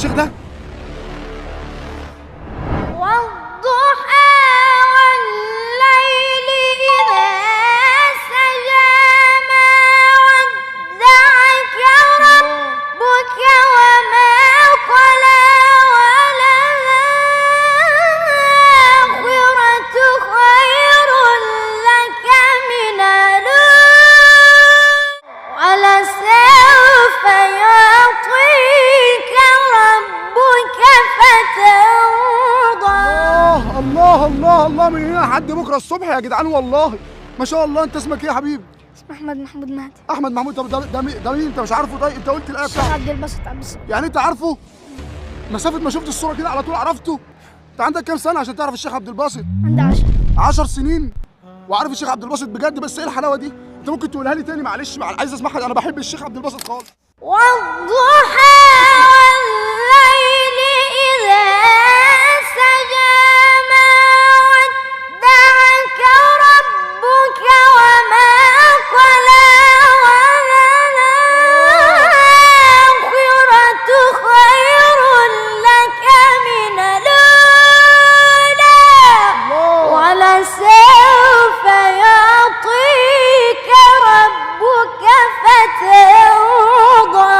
الشيخ ده؟ والضحى والليل إذا سجى ما ودعك ربك وما قلى وللآخرة خير لك من الأولى ولسوف يعطيك ربك فترضى. الله الله الله، من هنا لحد بكره الصبح يا جدعان والله ما شاء الله. انت اسمك ايه يا حبيبي؟ اسمه أحمد محمود مهدي. احمد محمود. طب ده مين؟ انت مش عارفه؟ طيب انت قلت الايه الشيخ بتاعته عبد الباسط عبد الصمد. يعني انت عارفه؟ مسافه ما شفت الصوره كده على طول عرفته؟ انت عندك كام سنه عشان تعرف الشيخ عبد الباسط؟ عندي 10. 10 سنين وعارف الشيخ عبد الباسط بجد؟ بس ايه الحلاوه دي؟ انت ممكن تقولها لي تاني معلش؟ عايز اسمعها، انا بحب الشيخ عبد الباسط خالص. والضحى والليل إذا سجى ما ودعك ربك وما قلى وللآخرة خير لك من الأولى ولسوف يعطيك ربك فترضى.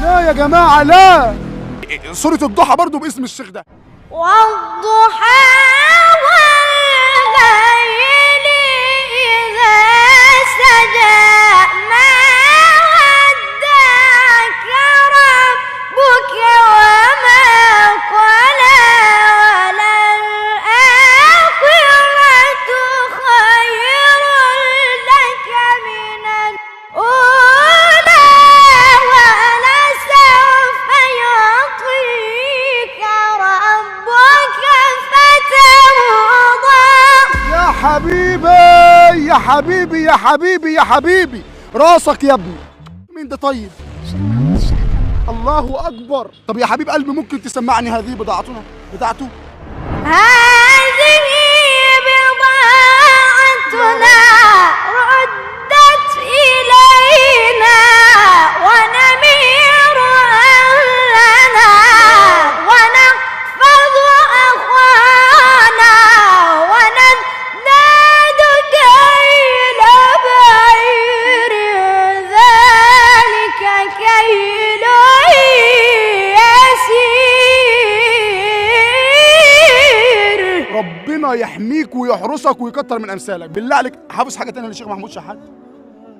لا يا جماعه لا، سوره الضحى برضو باسم الشيخ ده. والضحى والليل إذا سجى ما ودعك ربك وما قلى وللآخرة خير لك من الأولى ولسوف يعطيك ربك فترضى. يا حبيبي يا حبيبي يا حبيبي يا حبيبي، راسك يا ابني. مين ده طيب؟ الشيخ محمد الشحاتة. الله اكبر. طب يا حبيب قلبي ممكن تسمعني هذه بضاعته؟ هذه بضاعتنا ردت إلينا ونمير أهلنا ونحفظ أخوانا ونزداد كيل بعير ذلك كيل يسير. ربنا يحميك ويحرسك ويكتر من امثالك. بالله عليك حافظ حاجه تانية للشيخ محمود شحات؟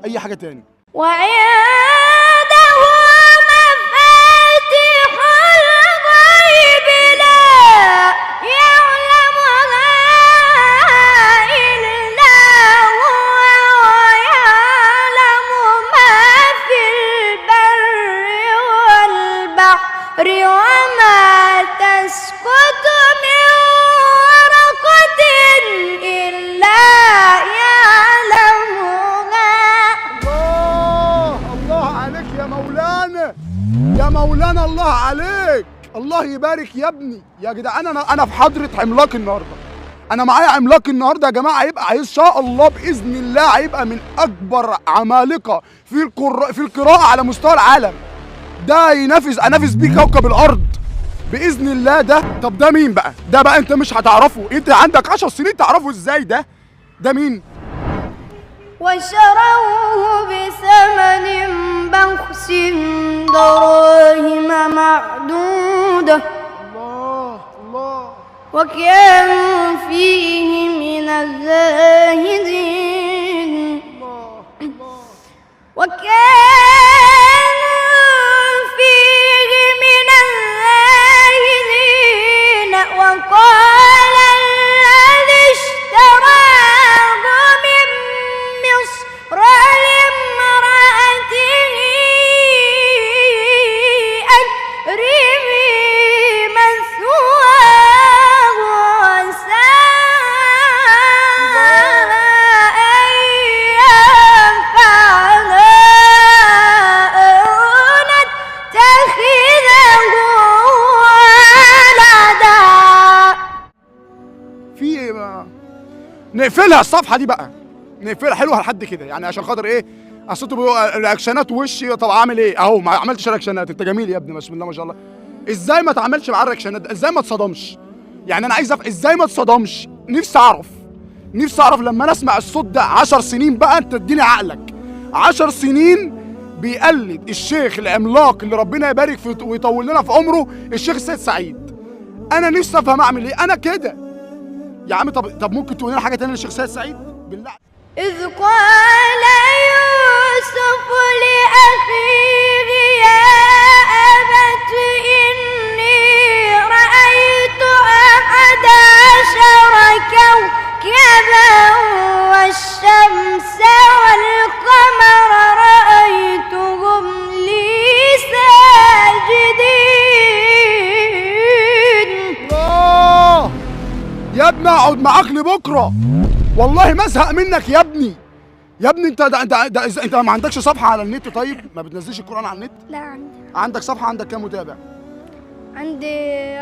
اي حاجه تاني؟ وعنده مفاتيح الغيب لا يعلمها إلا هو ويعلم ما في البر والبحر وما تسقط من ورقة إلا يعلمها. الله عليك يا مولانا، يا مولانا الله عليك. الله يبارك يا ابني. يا جدعان انا في حضره عملاق النهارده. انا معايا عملاق النهارده يا جماعه، هيبقى ان شاء الله باذن الله هيبقى من اكبر عمالقه في القراءه على مستوى العالم. ده انافس بيه كوكب الارض باذن الله. ده طب ده مين بقى؟ ده بقى انت مش هتعرفه، انت عندك 10 سنين تعرفه ازاي؟ ده مين؟ وشروه بثمن بخس دراهم معدودة الله وكانوا فيه من الزاهدين. وقال الذي اشتراه من مصر لامرأته أكرمي مثواه وعسى أن ينفعنا أو نتخذه ولدا. في ايه بقى؟ نقفلها الصفحه دي بقى، نقفلها حلوه لحد كده يعني، عشان خاطر ايه؟ اصل انتوا رياكشنات وشي. طب اعمل ايه؟ اهو ما عملتش رياكشنات. انت جميل يا ابني بسم الله ما شاء الله. ازاي ما اتعاملش معاه الرياكشنات ده؟ ازاي ما اتصدمش؟ يعني انا عايز ازاي ما اتصدمش؟ نفسي اعرف لما انا اسمع الصوت ده 10 سنين بقى، انت اديني عقلك 10 سنين بيقلد الشيخ العملاق اللي ربنا يبارك فيه ويطول لنا في عمره، الشيخ السيد سعيد. انا نفسي افهم اعمل ايه انا كده يا عم. طب ممكن تقول لنا حاجه ثانيه للشيخ السيد سعيد بالله؟ إذ قال يوسف لأخيه يا أبت إني رأيت 11 كوكبا والشمس والقمر رأيتهم لي ساجدين. الله يا ابني، اقعد معاك لبكره والله ما ازهق منك يا ابني. يا ابني انت ما عندكش صفحه على النت؟ طيب ما بتنزلش القران على النت؟ لا عندي. عندك صفحه؟ عندك كام متابع؟ عندي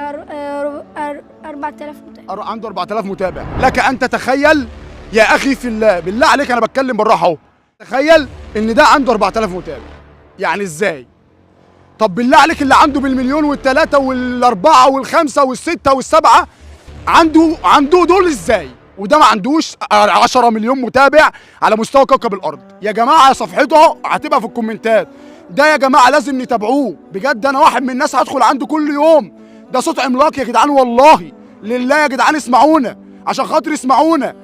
4000 متابع. عنده 4000 متابع. لك ان تتخيل يا اخي في الله، بالله عليك انا بتكلم بالراحه اهو، تخيل ان ده عنده 4000 متابع، يعني ازاي؟ طب بالله عليك اللي عنده بالمليون والثلاثه والاربعه والخمسه والسته والسبعه عنده دول ازاي؟ وده ما عندوش 10 مليون متابع على مستوى كوكب الارض. يا جماعه صفحته هتبقى في الكومنتات، ده يا جماعه لازم نتابعوه بجد. انا واحد من الناس هدخل عنده كل يوم، ده صوت عملاق يا جدعان والله. لله يا جدعان اسمعونا، عشان خاطر اسمعونا.